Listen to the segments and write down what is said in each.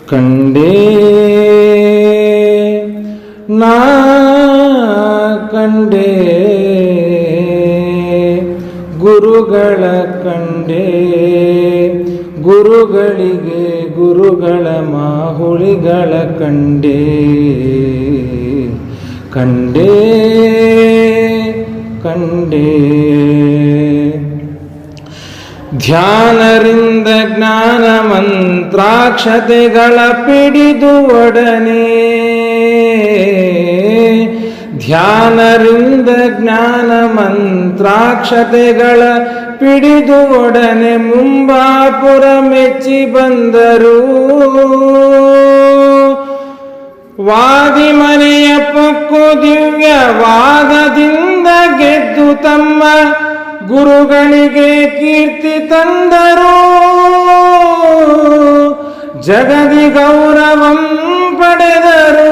ಕಂಡೇ ನಾ ಕಂಡೇ ಗುರುಗಳ ಕಂಡೇ ಗುರುಗಳಿಗೆ ಗುರುಗಳ ಮಾಹುಳಿಗಳ ಕಂಡೇ ಕಂಡೇ ಕಂಡೇ ಧ್ಯಾನರಿಂದ ಜ್ಞಾನ ಮಂತ್ರಾಕ್ಷತೆಗಳ ಪಿಡಿದು ಒಡನೆ ಧ್ಯಾನರಿಂದ ಜ್ಞಾನ ಮಂತ್ರಾಕ್ಷತೆಗಳ ಪಿಡಿದು ಒಡನೆ ಮುಂಬಾಪುರ ಮೆಚ್ಚಿ ಬಂದರು. ವಾದಿ ಮನೆಯ ಪೊಕ್ಕು ದಿವ್ಯ ವಾದದಿಂದ ಗೆದ್ದು ತಮ್ಮ ಗುರುಗಳಿಗೆ ಕೀರ್ತಿ ತಂದರು. ಜಗದಿ ಗೌರವಂ ಪಡೆದರು.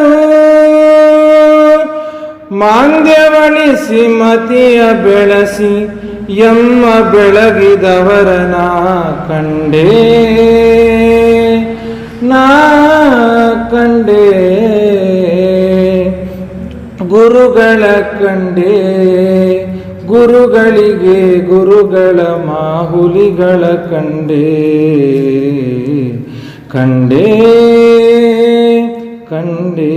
ಮಾಂದ್ಯವಳಿಸಿ ಮತಿಯ ಬೆಳೆಸಿ ಎಮ್ಮ ಬೆಳಗಿದವರನ ಕಂಡೇ ನಾ ಕಂಡೇ ಗುರುಗಳ ಕಂಡೇ ಗುರುಗಳಿಗೆ ಗುರುಗಳ ಮಾಹುಲಿಗಳ ಕಂಡೇ ಕಂಡೇ ಕಂಡೇ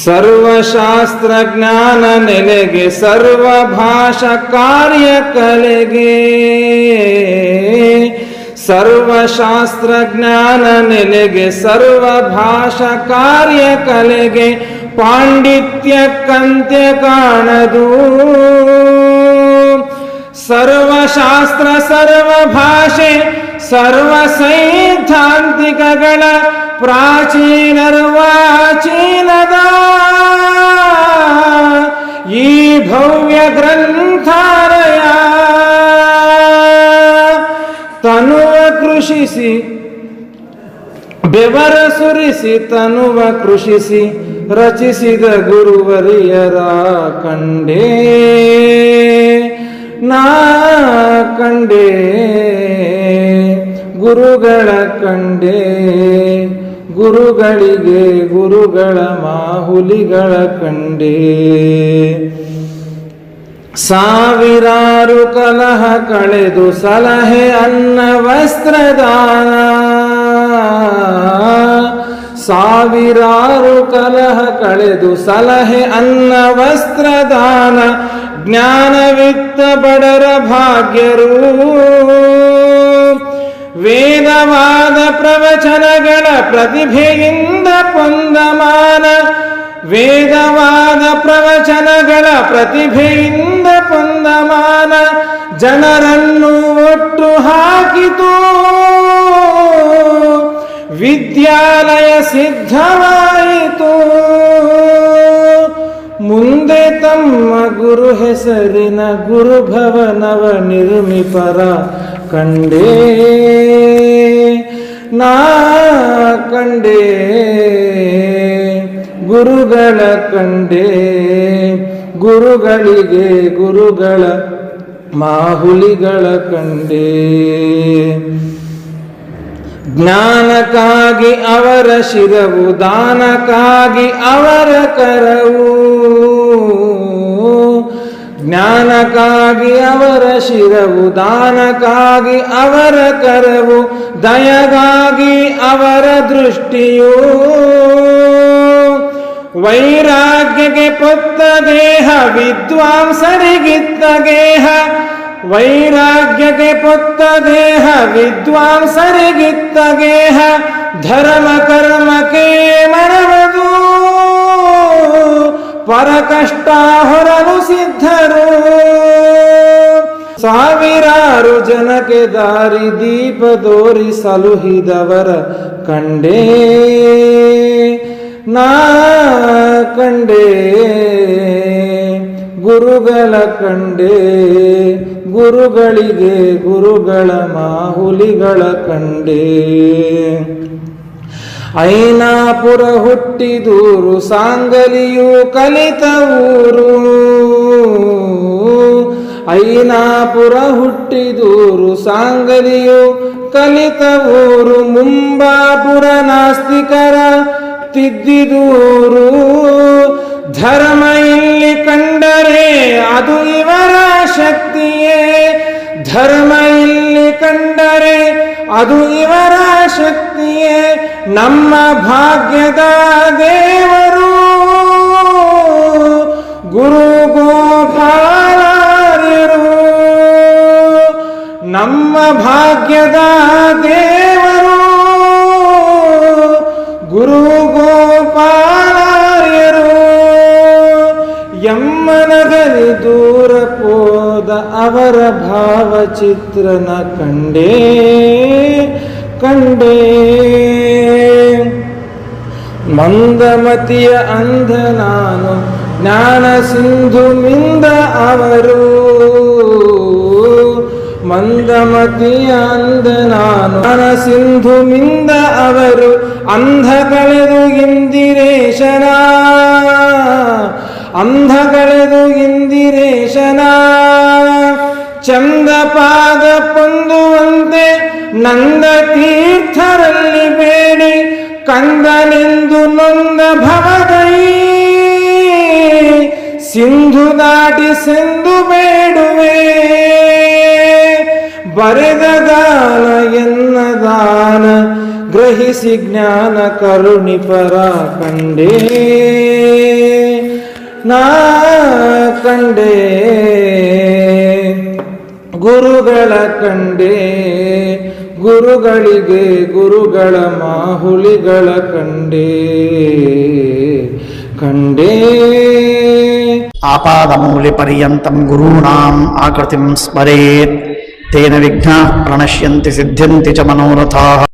ಸರ್ವಶಾಸ್ತ್ರ ಜ್ಞಾನ ನೆಲೆಗೆ ಸರ್ವ ಭಾಷಾ ಕಾರ್ಯ ಕಲೆಗೆ ಸರ್ವಶಾಸ್ತ್ರ ಜ್ಞಾನ ನೆಲೆಗೆ ಸರ್ವ ಭಾಷಾ ಕಾರ್ಯ ಕಲೆಗೆ ಪಾಂಡಿತ್ಯಕ್కంತ್ಯ ಕಾಣದು. ಸರ್ವಶಾಸ್ತ್ರ ಸರ್ವ ಭಾಷೆ ಸರ್ವ ಸೈದ್ಧಾಂತಿಕಗಳ ಪ್ರಾಚೀನರ್ವಾಚೀನದ ಈ ಭವ್ಯ ಗ್ರಂಥಾಲಯ ತನುವ ಕೃಷಿಸಿ ಬೆವರ ಸುರಿಸಿ ತನುವ ಕೃಷಿಸಿ ರಚಿಸಿದ ಗುರುವರಿಯರ ಕಂಡೇ ನಾ ಕಂಡೇ ಗುರುಗಳ ಕಂಡೇ ಗುರುಗಳಿಗೆ ಗುರುಗಳ ಮಾಹುಲಿಗಳ ಕಂಡೇ ಸಾವಿರಾರು ಕಲಹ ಕಳೆದು ಸಲಹೆ ಅನ್ನ ವಸ್ತ್ರದಾನ ಸಾವಿರಾರು ಕಲಹ ಕಳೆದು ಸಲಹೆ ಅನ್ನ ವಸ್ತ್ರದಾನ ಜ್ಞಾನವಿತ್ತ ಬಡರ ಭಾಗ್ಯರು ವೇದವಾದ ಪ್ರವಚನಗಳ ಪ್ರತಿಭೆಯಿಂದ ಪೊಂದಮಾನ ವೇದವಾದ ಪ್ರವಚನಗಳ ಪ್ರತಿಭೆಯಿಂದ ಪೊಂದಮಾನ ಜನರನ್ನು ಒಟ್ಟು ಹಾಕಿತು. ವಿದ್ಯಾಲಯ ಸಿದ್ಧವಾಯಿತು. ಮುಂದೆ ತಮ್ಮ ಗುರು ಹೆಸರಿನ ಗುರುಭವನವ ನಿರ್ಮಿಪರ ಕಂಡೇ ನಾ ಕಂಡೇ ಗುರುಗಳ ಕಂಡೇ ಗುರುಗಳಿಗೆ ಗುರುಗಳ ಮಾಹುಲಿಗಳ ಕಂಡೇ ಜ್ಞಾನಕ್ಕಾಗಿ ಅವರ ಶಿರವು ದಾನಕ್ಕಾಗಿ ಅವರ ಕರವು ಜ್ಞಾನಕ್ಕಾಗಿ ಅವರ ಶಿರವು ದಾನಕ್ಕಾಗಿ ಅವರ ಕರವು ದಯಗಾಗಿ ಅವರ ದೃಷ್ಟಿಯು ವೈರಾಗ್ಯಕ್ಕೆ ಪೊತ್ತ ದೇಹ ವಿದ್ವಾಂಸರಿಗಿತ್ತ ಗೇಹ ವೈರಾಗ್ಯಕ್ಕೆ ಪೊತ್ತ ದೇಹ ವಿದ್ವಾಂಸರಿಗಿತ್ತ ಗೇಹ ಧರ್ಮ ಕರ್ಮಕ್ಕೆ ಮನವದು ಪರಕಷ್ಟ ಹೊರಲು ಸಿದ್ಧರು ಸಾವಿರಾರು ಜನಕ್ಕೆ ದಾರಿ ದೀಪ ತೋರಿ ಸಲುಹಿದವರ ಕಂಡೇ ನಾ ಕಂಡೇ ಗುರುಗಳ ಕಂಡೇ ಗುರುಗಳಿಗೆ ಗುರುಗಳ ಮಾಹುಲಿಗಳ ಕಂಡೇ ಐನಾಪುರ ಹುಟ್ಟಿದೂರು ಸಾಂಗಲಿಯು ಕಲಿತ ಊರು ಐನಾಪುರ ಹುಟ್ಟಿದೂರು ಸಾಂಗಲಿಯು ಕಲಿತ ಊರು ಮುಂಬಾಪುರ ನಾಸ್ತಿಕರ ತಿದ್ದಿದೂರು ಧರ್ಮ ಇಲ್ಲಿ ಕಂಡರೆ ಅದು ಇವರ ಶಕ್ತಿಯೇ ಧರ್ಮ ಇಲ್ಲಿ ಕಂಡರೆ ಅದು ಇವರ ಶಕ್ತಿಯೇ ನಮ್ಮ ಭಾಗ್ಯದ ದೇವರು ಗುರು ಗೋಪಾಲರು ನಮ್ಮ ಭಾಗ್ಯದ ದೇವರು ಗುರು ಗೋಪಾಲರು ಯಮ್ಮನದಲ್ಲಿ ದೂರ ಹೋದ ಅವರ ಭಾವಚಿತ್ರನ ಕಂಡೇ ಮಂದಮತಿಯ ಅಂಧ ನಾನು ಜ್ಞಾನ ಸಿಂಧು ಮಿಂದ ಅವರು ಮಂದಮತಿಯ ಅಂಧ ನಾನು ಜ್ಞಾನ ಸಿಂಧು ಮಿಂದ ಅವರು ಅಂಧ ಕಳೆದು ಇಂದಿರೇಶನ ಚಂದ ಪಾದ ಪೊಂದುವಂತೆ ನಂದ ತೀರ್ಥರಲ್ಲಿ ಬೇಡಿ ಕಂದನೆಂದು ನೊಂದ ಭವಗೈ ಸಿಂಧು ದಾಟಿ ಸೆಂದು ಬೇಡುವೆ ಬರೆದ ದಾನ ಎನ್ನ ದಾನ ಗ್ರಹಿಸಿ ಜ್ಞಾನ ಕರುಣಿಪರ ಕಂಡೇ ನಾ ಕಂಡೇ ಗುರುಗಳ ಕಂಡೇ ಗುರುಗಳಿಗೆ ಗುರುಗಳ ಮಾಹುಲಿಗಳ ಕಂಡೇ ಆಪಾದಮೂಲೆ ಪರ್ಯಂತಂ ಗುರೂಣಾಂ ಆಕೃತಿಂ ಸ್ಮರೇತ್ ತೇನ ವಿಘ್ನಾಃ ಪ್ರಣಶ್ಯಂತಿ ಸಿದ್ಧ್ಯಂತಿ ಚ ಮನೋರಥಾಃ